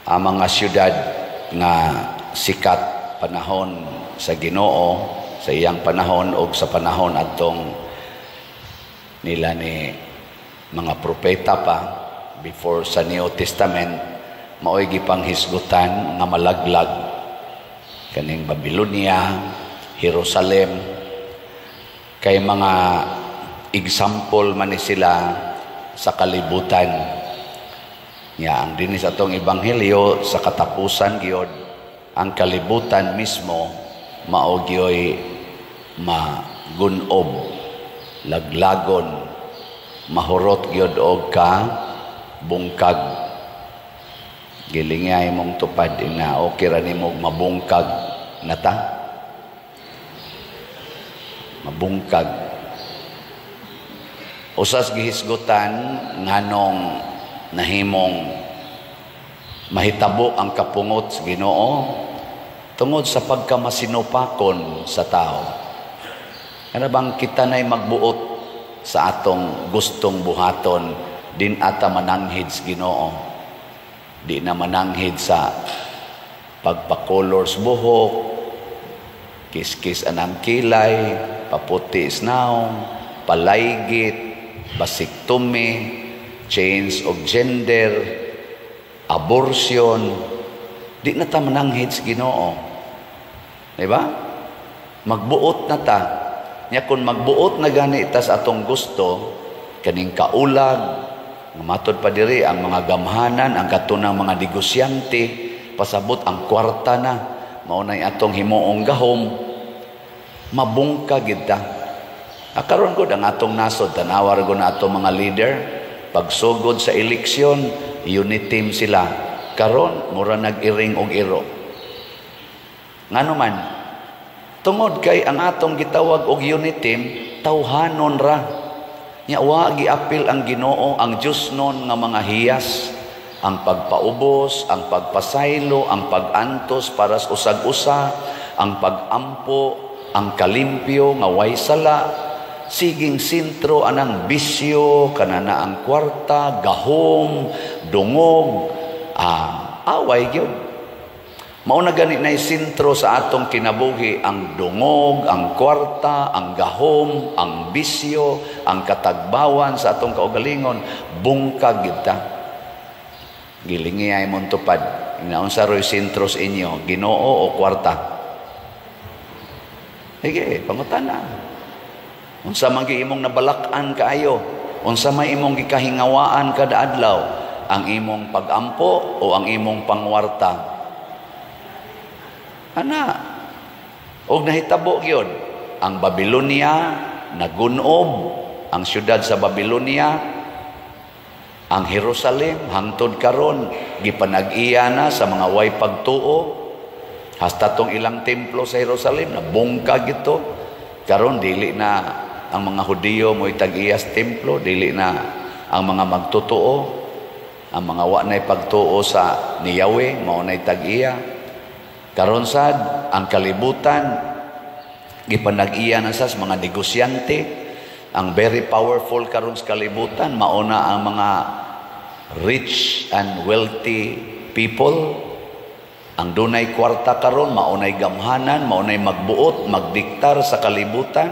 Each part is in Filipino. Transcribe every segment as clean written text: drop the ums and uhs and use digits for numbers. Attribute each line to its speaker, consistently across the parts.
Speaker 1: ang mga syudad nga sikat panahon sa Ginoo sa iyang panahon o sa panahon atong nila ni mga propeta pa before sa New Testament, mao'y gipanghisgutan nga malaglag kaning Babylonia, Jerusalem, kay mga example man ni sila sa kalibutan. Ang dinis atong ebanghelyo sa katapusan gyud ang kalibutan mismo mao gyoy magunob, laglagon, mahurot gyud og ka bungkag. Gilingay mong tupad ina okay ra nimo mabungkag nata. Mabungkag. Usas gihisgutan nganong nahimong mahitabo ang kapungot sa Ginoo tungod sa pagkamasinupakon sa tao. Ano bang kita na'y magbuot sa atong gustong buhaton din ata mananghid sa Ginoo? Di na mananghid sa pagpakolors buhok, kiskis anang kilay, paputi isnaong, palaygit, basiktomy, change of gender, abortion. Di na ta mananghid sa Ginoo. Diba? Magbuot na ta. Nya kung magbuot na gani ta sa atong gusto, kaning kaulag, matod pa diri ang mga gamhanan, ang katunang mga negosyante, pasabot ang kwarta na, maunay atong himuong gahom, mabungka gid ta. Karon gud ang atong nasod, tanawar gud na atong mga leader, pagsugod sa eleksyon, unit team sila. Karon mura nag-iring og iro. Ngano man, tungod kay ang atong gitawag og unit team, tawhanon ra. Nya wa giapil ang Ginoo, ang Dios non nga mga hiyas, ang pagpaubos, ang pagpasaylo, ang pagantos para sa usag-usa, ang pagampo, ang kalimpyo nga way sala, siging sentro anang bisyo, kanana ang kwarta, gahom, dungog, away gyud. Mao na gani nay sentro sa atong kinabuhi ang dungog, ang kwarta, ang gahom, ang bisyo, ang katagbawan sa atong kaugalingon, bungkag gid ta. Gilingi ay mong tupad. Inaunsa roy sentro sa inyo, Ginoo o kwarta? Sige, pangutana. Unsa man imong nabalak-an kaayo? Unsa may imong gikahingawaan kada adlaw? Ang imong pagampo o ang imong pangwarta? Ana, og nahitabo gyud ang Babylonia nagunob, ang syudad sa Babylonia, ang Jerusalem hangtod karon gipanag-iya na sa mga way pagtuo, hasta tong ilang templo sa Jerusalem na bungkag ito. Karon dili na ang mga Hudiyo mo'y tag-iya sa templo, dili na ang mga magtutuo, ang mga wa nay pagtuo sa ni Yahweh mao nay tag-iya. Karon sad ang kalibutan gipanag-iya na sa mga negosyante, ang very powerful karon sa kalibutan mauna ang mga rich and wealthy people. Ang dunay kwarta karon maunay gamhanan, maunay magbuot, magdiktar sa kalibutan.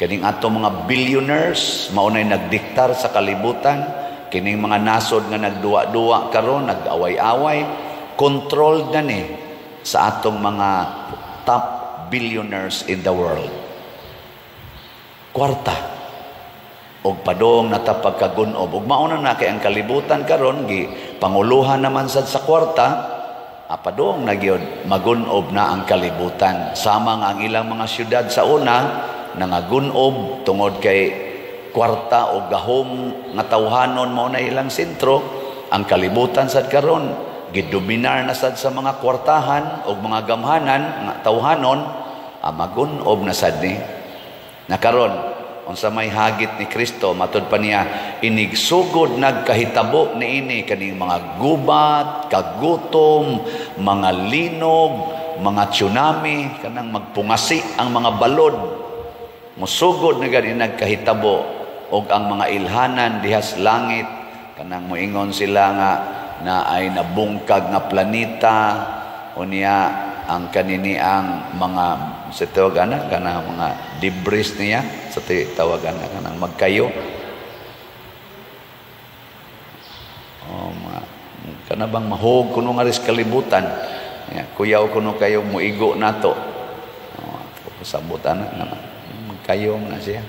Speaker 1: Kining ato mga billionaires maunay nagdiktar sa kalibutan. Kining mga nasod nga nagduwa-duwa karon, nag-away-away, controlled na ni sa atong mga top billionaires in the world. Kwarta og padong nata pagkagunob ug mauna na kay ang kalibutan karon gi panguluhan naman sad sa kwarta, padong nagyod magunob na ang kalibutan. Sama nga ang ilang mga syudad sa una nangagunob tungod kay kwarta o gahom nga tawhanon mao na ilang sentro. Ang kalibutan sad karon gidominar na sad sa mga kwartahan o mga gamhanan nga tawhanon, magunob na sad ni. Nakaron unsa may hagit ni Kristo, matud pa niya, inigsugod nagkahitabo niini kaning mga gubat, kagutom, mga linog, mga tsunami, kanang magpungasi ang mga balod. Musugod na gani nagkahitabo og ang mga ilhanan dihas langit, kanang moingon sila nga na ay nabungkag nga planeta unya ang kaniniang mga sa tawagan kana mga debris niya sa tawagan kanang magkayo kana bang mahog kuno nga ris kalibutan kuyaw kuno kayo muigo nato sabutan na magkayo na siya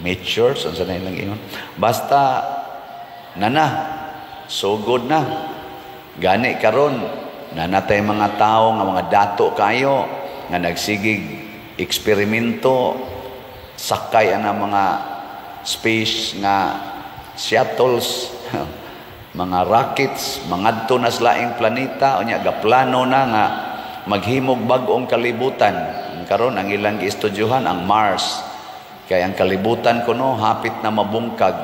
Speaker 1: mature sa sanay lang iyon basta nana so good na gani karon nanatay mga tao nga mga dato kayo nga nagsigig eksperimento sakay ana mga space nga shuttles mga rockets mangadto na sa laing planeta unya gaplano na nga maghimog bag-ong kalibutan karon ang ilang giistudyohan ang Mars kay ang kalibutan kuno hapit na mabungkag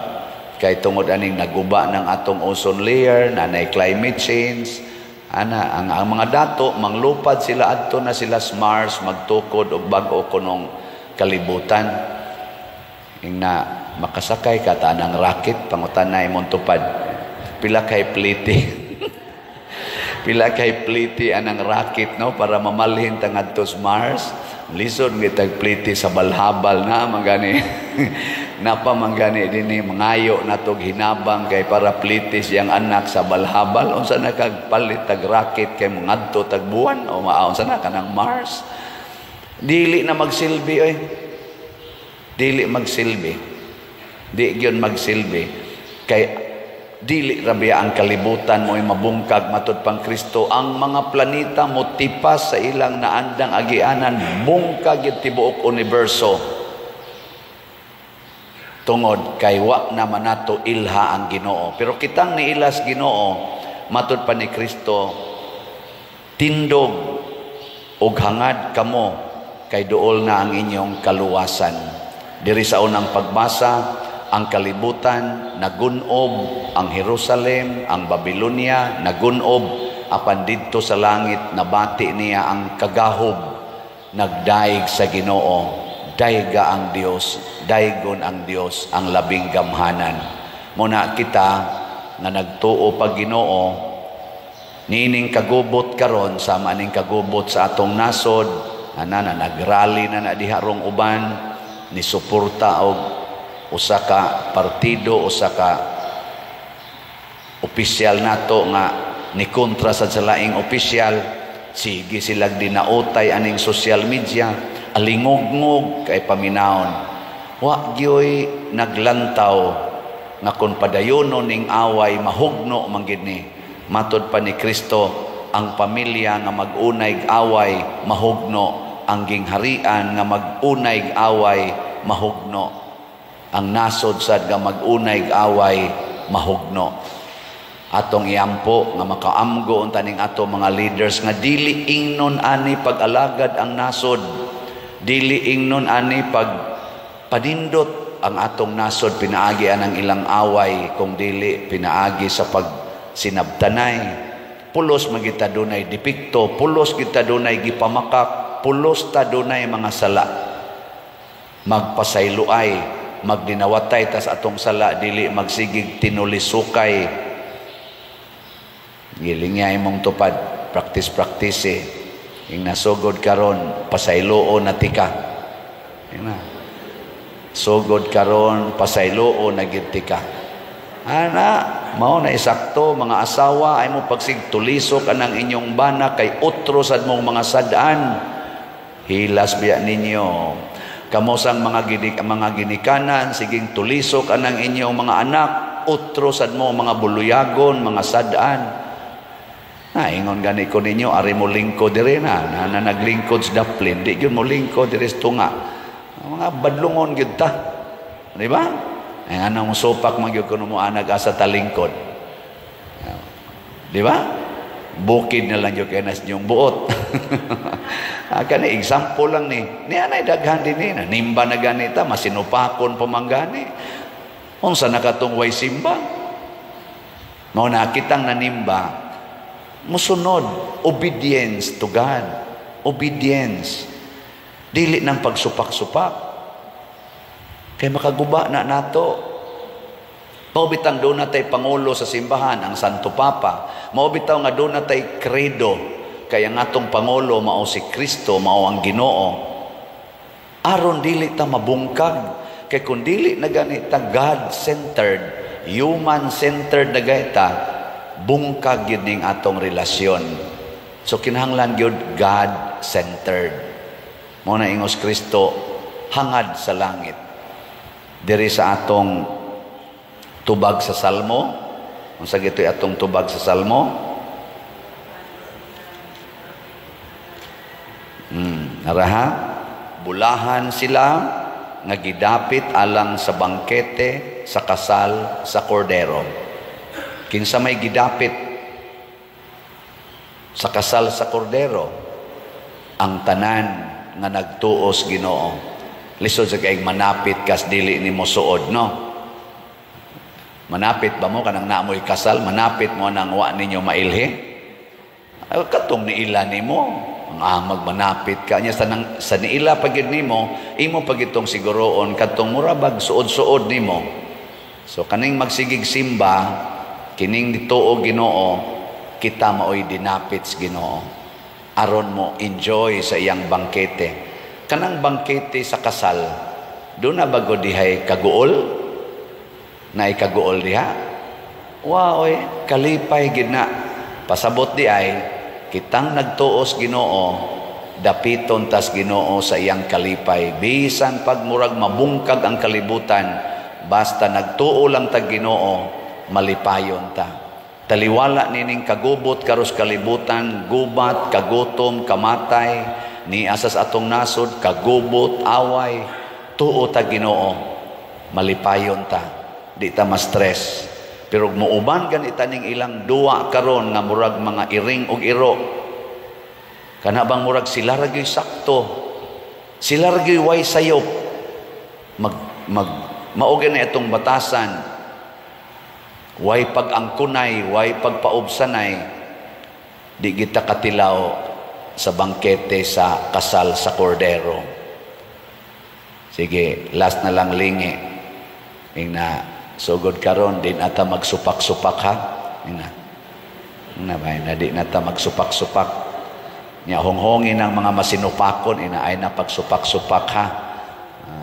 Speaker 1: kay tungod aning naguba ng atong ozone layer nanay climate change ana ang mga dato manglupad sila adto na sila sa Mars magtukod og bag-o kunong kalibutan ingna makasakay ka tanang rocket pangutanay mong tupad pila kay pliti pila kay pliti anang rocket no para mamalhin ta ngadto sa Mars lisod gitag pliti sa balhabal na mangani napamanggani dinhi mangayo natog hinabang kay para pliti siyang anak sa balhabal unsa na kagpalit tag rocket kay ngadto tag buwan o maaon sa na kanang Mars dili na magsilbi oy dili magsilbi di gyud magsilbi kay dili rabiya ang kalibutan mo'y mabungkag matud pang Kristo ang mga planeta mo tipas sa ilang naandang agianan bungkag yung tibuok universo tungod kay wa na manato ilha ang Ginoo pero kitang niilas Ginoo matud pa ni Kristo tindog ug hangad kamo kay duol na ang inyong kaluwasan diri sa unang pagbasa ang kalibutan nagunob ang Jerusalem ang Babylonia nagunob apan didto sa langit nabati niya ang kagahob nagdaig sa Ginoo dayga ang Dios daygon ang Dios ang labing gamhanan muna kita nga nagtuo pag Ginoo nining kagubot karon sama ning kagubot sa atong nasod ana na nagrally na diha rong uban ni suporta og usa ka partido usa ka opisyal nato nga ni kontra sa laing opisyal sige sila dinautay aning social media alingog-ngog kay paminawon wa gyoy naglantaw nga kun padayonon ning away mahugno man gid ni matud pa ni Kristo ang pamilya nga mag-unay away mahugno ang gingharian nga mag-unay away mahugno ang nasod sad nga mag-unay away mahugno atong iampo nga makaamgo unta ning ato mga leaders nga dili ingnon ani pag-alagad ang nasod dili ingnon ani pag padindot ang atong nasod pinaagi anang ilang away kung dili pinaagi sa pag sinabtanay pulos magita dunay depekto pulos kita dunay gipamakak pulos ta dunay mga sala magpasayloay magdinawatay tas atong sala dili magsigig tinulisukay giling nga imong tupad practice ing nasugod karon pasayloo na tika ina sugod karon pasayloo na gid tika ana mao na isakto mga asawa ay mo pagsig tulisok anang inyong bana kay utro sad mong mga sadaan hilas biya ninyo kamosang mga ginikanan siging tulisok anang inyong mga anak utro sad mo mga buluyagon mga sadaan ingon gani ko ninyo ari mo lingkod diri na naglingkod sa daplin di gyud mo lingkod diri sa tunga mga badlungon gyud ta di ba ay anang sopak man gyud kuno mo anag asa talingkod di ba bukid na lang gyud kay nas nyong buot kani example lang ni anay daghan din ni nimba na ganita masinupakon pamanggani unsa nakatong way simba mao na kitang nanimba musunod obedience to God obedience dili nang pagsupak-supak kay makaguba na nato Mao bitang doon natay Pangulo sa simbahan, ang Santo Papa. Mao bitaw nga doon natay credo, kaya nga tong Pangulo mao si Kristo, mao ang Ginoo. Aron dili ta mabungkag, kay kung dili na ganita God-centered, human-centered na gayta, bungkag yun ning atong relasyon. So kinahanglan yun God-centered. Mao na ingos Kristo, hangad sa langit. Diri sa atong tubag sa Salmo. Unsa gitoy atong tubag sa Salmo? Naraha? Bulahan sila nga gidapit alang sa bangkete sa kasal sa kordero. Kinsa may gidapit sa kasal sa kordero? Ang tanan nga nagtuos Ginoo. Lisod sa kaig manapit kas dili nimo suod, no? Manapit ba mo kanang naamoy kasal? Manapit mo nang wa ninyo mailhi? Ay, katong niila nimo. Ang magmanapit ka. Nya sa niila pagid nimo, imo pagitong siguroon, katong murabag suod-suod nimo. So, kaning magsigig simba, kining dituo Ginoo, kita maoy dinapit sa Ginoo. Aron mo enjoy sa iyang bangkete. Kanang bangkete sa kasal, doon na bago dihay kaguol? Na ikaguol diha. Waoy, kalipay gid na. Pasabot di ay kitang nagtuos Ginoo, dapiton tas Ginoo sa iyang kalipay. Bisan pagmurag mabungkag ang kalibutan, basta nagtuo lang ta Ginoo, malipayon ta. Taliwala nining kagubot karos kalibutan, gubat, kagutom, kamatay, ni asas atong nasod, kagubot, away, tuo ta Ginoo, malipayon ta. Di ta ma-stress. Pero muuban ganita ning ilang duwa karon nga murag mga iring og iro. Kana bang murag sila ra gyud sakto. Sila ra gyud way sayop. Mao gani itong batasan. Way pag-angkunay, way pagpaubsanay. Di kita katilaw sa bangkete sa kasal sa kordero. Sige, last na lang lingi. Ingna sugod karon din ata magsupak-supak ha. Na di nata magsupak-supak. Nya honghongin ang mga masinupakon ina ay na pagsupak-supak ha.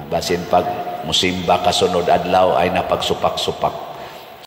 Speaker 1: Basin pag musimba kasunod adlaw ay na pagsupak-supak.